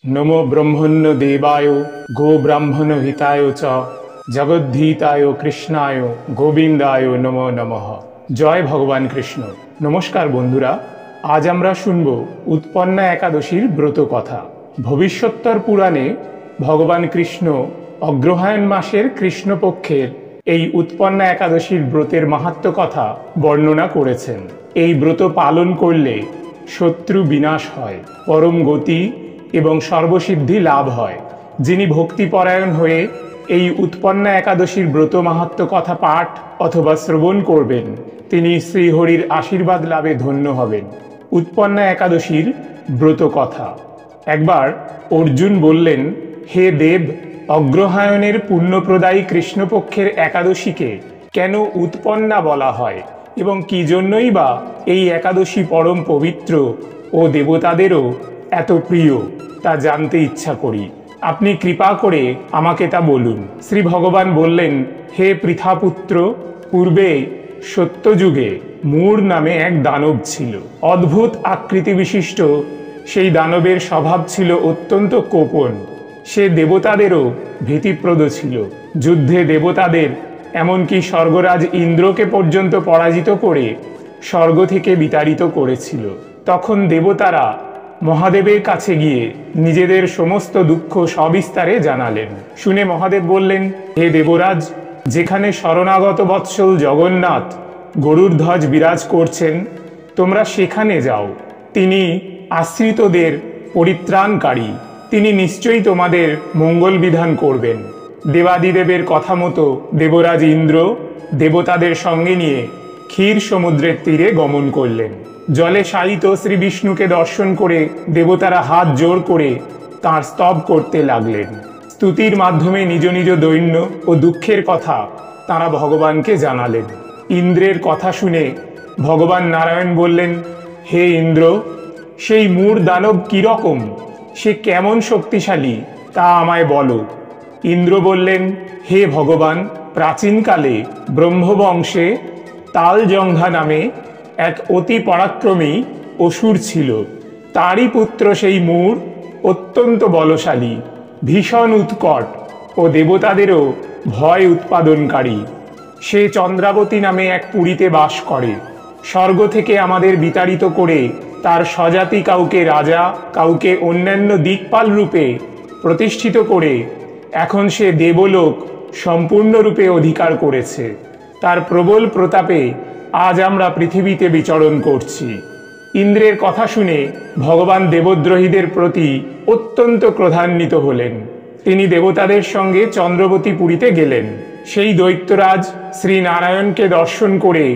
नमो ब्रह्मण्य देवाय गो ब्राह्मण हिताय च जगद्धीताय कृष्णाय गोविंदाय नमो नमः। जय भगवान कृष्ण। नमस्कार बंधुरा, आज आमरा शुनबो उत्पन्ना एकादशीर व्रत कथा। भविष्योत्तर पुराणे भगवान कृष्ण अग्रहायण मासेर कृष्ण पक्षेर এই उत्पन्ना एकादशीर व्रतेर माहात्म्य कथा बर्णना करेছেন। এই ব্রত पालन करले शत्रु विनाश হয়, परम गति एवं सर्वसिद्धि लाभ হয়। যিনি भक्तिपरायण হয়ে এই उत्पन्ना एकादशीर व्रत माहात्म्य कथा पाठ अथवा श्रवण करबेन তিনি শ্রীহরির आशीर्वाद लाभे धन्य हबेन। उत्पन्ना एकादशीर व्रत कथा। एकबार अर्जुन बोलें, हे देव, अग्रहायणेर पुण्यप्रदायी कृष्णपक्षेर एकादशीके केन उत्पन्ना बला हय एवं कि जन्यई बा एई एकादशी परम पवित्र ओ देवतादेरो एत प्रिय ता जानते इच्छा करी। आपनी कृपा करे आमाके ता बोलुन। श्री भगवान बोलें, हे पृथापुत्र, पूर्वे सत्ययुगे मूर नामे एक दानव छिलो। अद्भुत आकृति विशिष्ट सेई दानवेर स्वभाव छिलो अत्यंत कोपन। से देवतादेरो भीतिप्रद छिलो। युद्धे देवतादेर एमनकि स्वर्गराज इंद्रके पर्यन्त पराजित करे स्वर्ग थेके बिताड़ित करेछिलो। तखन देवतारा महादेवेर काछे गिये निजेदेर समस्त दुःख सविस्तारे जानालेन। शुने महादेव बोलें, हे देवराज, जेखाने शरणागत बत्सल जगन्नाथ गरुड़ ध्वज बिराज करछेन तोमरा सेखाने जाओ। तिनी आश्रितदेर परित्राणकारी, तिनी निश्चयई तोमादेर मंगल विधान करबेन। देवादिदेवेर कथा मतो देवराज इंद्र देवतादेर संगे निये क्षीर समुद्रेर तीरे गमन करलेन। जले शायित श्री विष्णुके दर्शन करे देवतारा हाथ जोड़ करे तार स्तब करते लागलेन। स्तुतिर माध्यमे निज निज दैन्य और दुःखेर कथा तारा भगवानके जानालेन। इंद्रेर कथा शुने भगवान नारायण बोलें, हे इंद्र, सेई मूर दानव कि रकम, से केमन शक्तिशाली ता आमाय बोलो। इंद्र बोलें, हे भगवान, प्राचीन काले ब्रह्मवंशे तालजंघा नामे एक अति पराक्रमी असुर छिलो। तारी पुत्र सेई मूर अत्यंत बलशाली, भीषण उत्कट और देवतादेरो भय उत्पादनकारी। से चंद्रावती नामे एक पुरीते बास करे। स्वर्ग थेके आमादेर बिताड़ित करे तार स्वजाति काउके राजा काउके अन्यान्य दिक्पाल रूपे प्रतिष्ठित करे एखन से देवलोक सम्पूर्ण रूपे अधिकार करेছে। तार प्रबल प्रतापे आज आमरा पृथिवीते विचरण करছি। इंद्रेर कथा शुने भगवान देवद्रोहीदेर प्रति अत्यंत क्रोधान्वित हलेन। तिनी देवतादेर संगे चंद्रवतीपुरीते गेलेन। सेई दैत्यराज श्री नारायणके दर्शन करे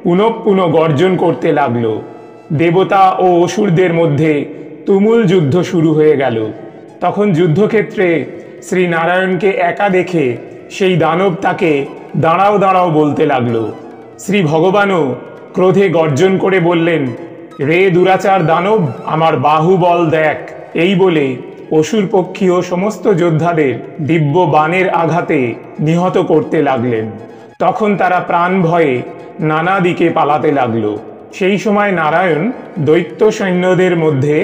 पुनः पुनः गर्जन करते लागलो। देवता और असुरदेर मध्य तुमुल युद्ध शुरू हये गेल। तखन युद्धक्षेत्रे श्री नारायण के एका देखे सेई दानव ताके दाड़ाओ दाड़ाओ बोलते लागलो। श्री भगवानও क्रोधे गर्जन करे बोलें, रे दुराचार दानव, आमार बाहुबल देख। এই বলে অসুর পক্ষীয় সমস্ত যোদ্ধাদের দিব্য বাণের আঘাতে নিহত করতে লাগলেন। তখন তারা প্রাণ ভয়ে নানা দিকে পালাতে লাগলো। সেই সময় নারায়ণ দৈত্য সৈন্যদের মধ্যে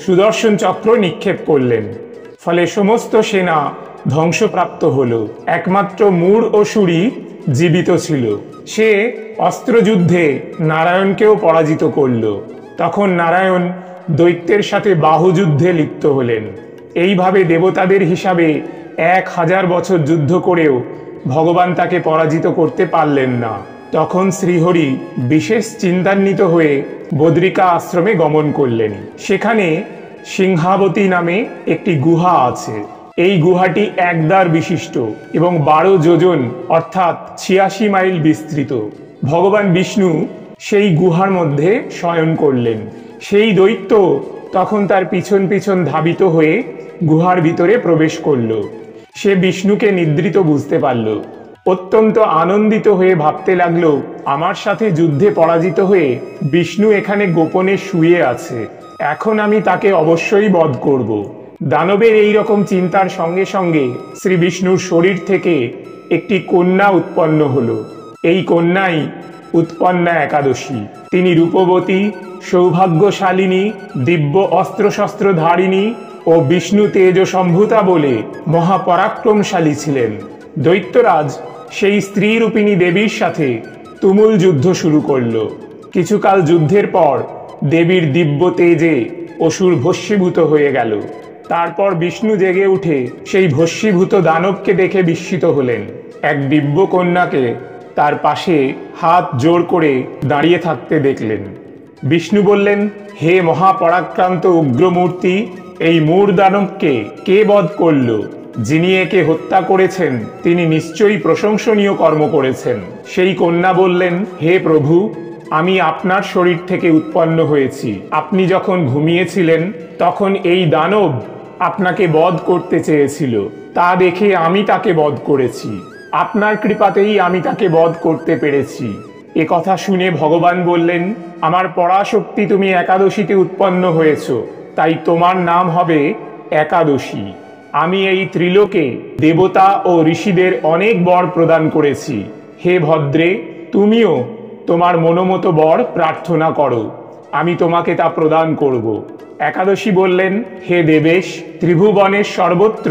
সুদর্শন চক্র নিক্ষেপ করলেন। ফলে সমস্ত সেনা ধ্বংসপ্রাপ্ত হলো। একমাত্র মূঢ় অসুরই জীবিত ছিল। সে অস্ত্রযুদ্ধে নারায়ণকেও পরাজিত করল। তখন নারায়ণ দৈত্যের সাথে বাহুযুদ্ধে লিপ্ত হলেন। এইভাবে দেবতাদের হিসাবে 1000 বছর যুদ্ধ করেও ভগবান তাকে পরাজিত করতে পারলেন না। তখন শ্রীহরি বিশেষ চিন্তান্বিত হয়ে বদ্রিকা আশ্রমে গমন করলেন। সেখানে সিংহাবতী নামে একটি গুহা আছে। এই গুহাটি একদ্বার বিশিষ্ট এবং 12 যোজন অর্থাৎ 86 মাইল বিস্তৃত। ভগবান বিষ্ণু সেই গুহার মধ্যে শয়ন করলেন। সেই দৈত্য তখন তার পিছন পিছন ধাবিত হয়ে গুহার ভিতরে প্রবেশ করল। সে বিষ্ণুকে নিদ্রিত বুঝতে পারল। অত্যন্ত আনন্দিত হয়ে ভাবতে লাগলো, আমার সাথে যুদ্ধে পরাজিত হয়ে বিষ্ণু এখানে গোপনে শুয়ে আছে, এখন আমি তাকে অবশ্যই বধ করব। দানবের এই রকম চিন্তার সঙ্গে সঙ্গে শ্রী বিষ্ণুর শরীর থেকে একটি কন্যা উৎপন্ন হলো। এই কন্যাই उत्पन्ना एकादशी। তিনি রূপবতী, সৌভাগ্যশালিনী, দিব্য অস্ত্রশস্ত্রধারিণী ও বিষ্ণু তেজ সম্ভূতা বলে মহাপরাক্রমশালী ছিলেন। দৈত্যরাজ সেই স্ত্রীরূপিণী দেবীর সাথে তুমুল যুদ্ধ শুরু করল। কিছুকাল যুদ্ধের পর দেবীর দিব্য তেজে অসুর ভস্মীভূত হয়ে গেল। তারপর বিষ্ণু জেগে উঠে সেই ভস্মীভূত দানবকে দেখে বিস্মিত হলেন। এক দিব্য কন্যাকে তার পাশে হাত জোড় করে দাঁড়িয়ে থাকতে দেখলেন। বিষ্ণু বললেন, হে মহাপরাক্রান্ত উগ্রমূর্তি, এই মূঢ় দানবকে কে বধ করল? যিনি একে হত্যা করেছেন তিনি নিশ্চয়ই প্রশংসনীয় কর্ম করেছেন। সেই কন্যা বললেন, হে প্রভু, আমি আপনার শরীর থেকে উৎপন্ন হয়েছি। আপনি যখন ঘুমিয়েছিলেন তখন এই দানব আপনাকে বধ করতে চেয়েছিল, তা দেখে আমি তাকে বধ করেছি। আপনার কৃপাতেই আমি তাকে বধ করতে পেরেছি। এ কথা শুনে ভগবান বললেন, আমার পরাশক্তি, তুমি একাদশীতে উৎপন্ন হয়েছ, তাই তোমার নাম হবে একাদশী। আমি এই ত্রিলোকে দেবতা ও ঋষিদের অনেক বর প্রদান করেছি। হে ভদ্রে, তুমিও তোমার মনোমতো বর প্রার্থনা করো, আমি তোমাকে তা প্রদান করব। একাদশী বললেন, হে দেবেশ, ত্রিভুবনের সর্বত্র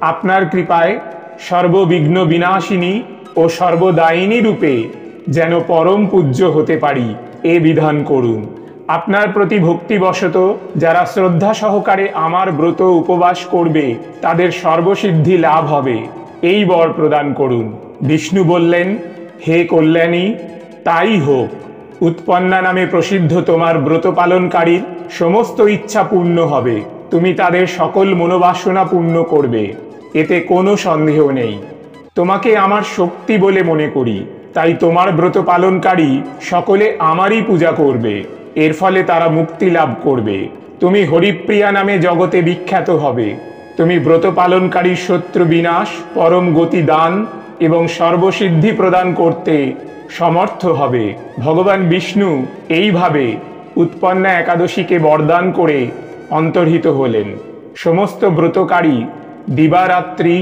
আপনার কৃপায় সর্ববিঘ্ন বিনাশিনী ও সর্বদায়িনী রূপে যেন পরম পূজ্য হতে পারি, এ বিধান করুন। আপনার প্রতি ভক্তিবশত যারা শ্রদ্ধা সহকারে আমার ব্রত উপবাস করবে তাদের সর্বসিদ্ধি লাভ হবে, এই বর প্রদান করুন। বিষ্ণু বললেন, হে কল্যাণী, তাই হোক। উৎপন্না নামে প্রসিদ্ধ তোমার ব্রত পালনকারীর সমস্ত ইচ্ছা পূর্ণ হবে। তুমি তাদের সকল মনোবাসনা পূর্ণ করবে, এতে কোনো সন্দেহ নেই। তোমাকে আমার শক্তি বলে মনে করি, তাই তোমার ব্রত পালনকারী সকলে আমারই পূজা করবে। এর ফলে তারা মুক্তি লাভ করবে। তুমি হরিপ্রিয়া নামে জগতে বিখ্যাত হবে। তুমি ব্রত পালনকারীর শত্রু বিনাশ, পরম গতি দান এবং সর্বসিদ্ধি প্রদান করতে সমর্থ হবে। ভগবান বিষ্ণু এইভাবে উৎপন্না একাদশীকে বরদান করে অন্তর্হিত হলেন। সমস্ত ব্রতকারী দিবারাত্রি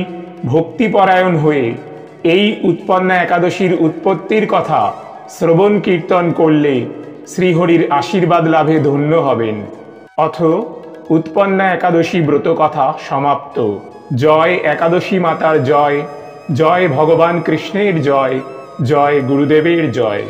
ভক্তিপরায়ণ হয়ে এই উৎপন্না একাদশীর উৎপত্তির কথা শ্রবণ কীর্তন করলে শ্রীহরির আশীর্বাদ লাভে ধন্য হবেন। অথ উৎপন্না একাদশী ব্রত কথা সমাপ্ত। জয় একাদশী মাতার জয়, জয় ভগবান কৃষ্ণের জয়, জয় গুরুদেবের জয়।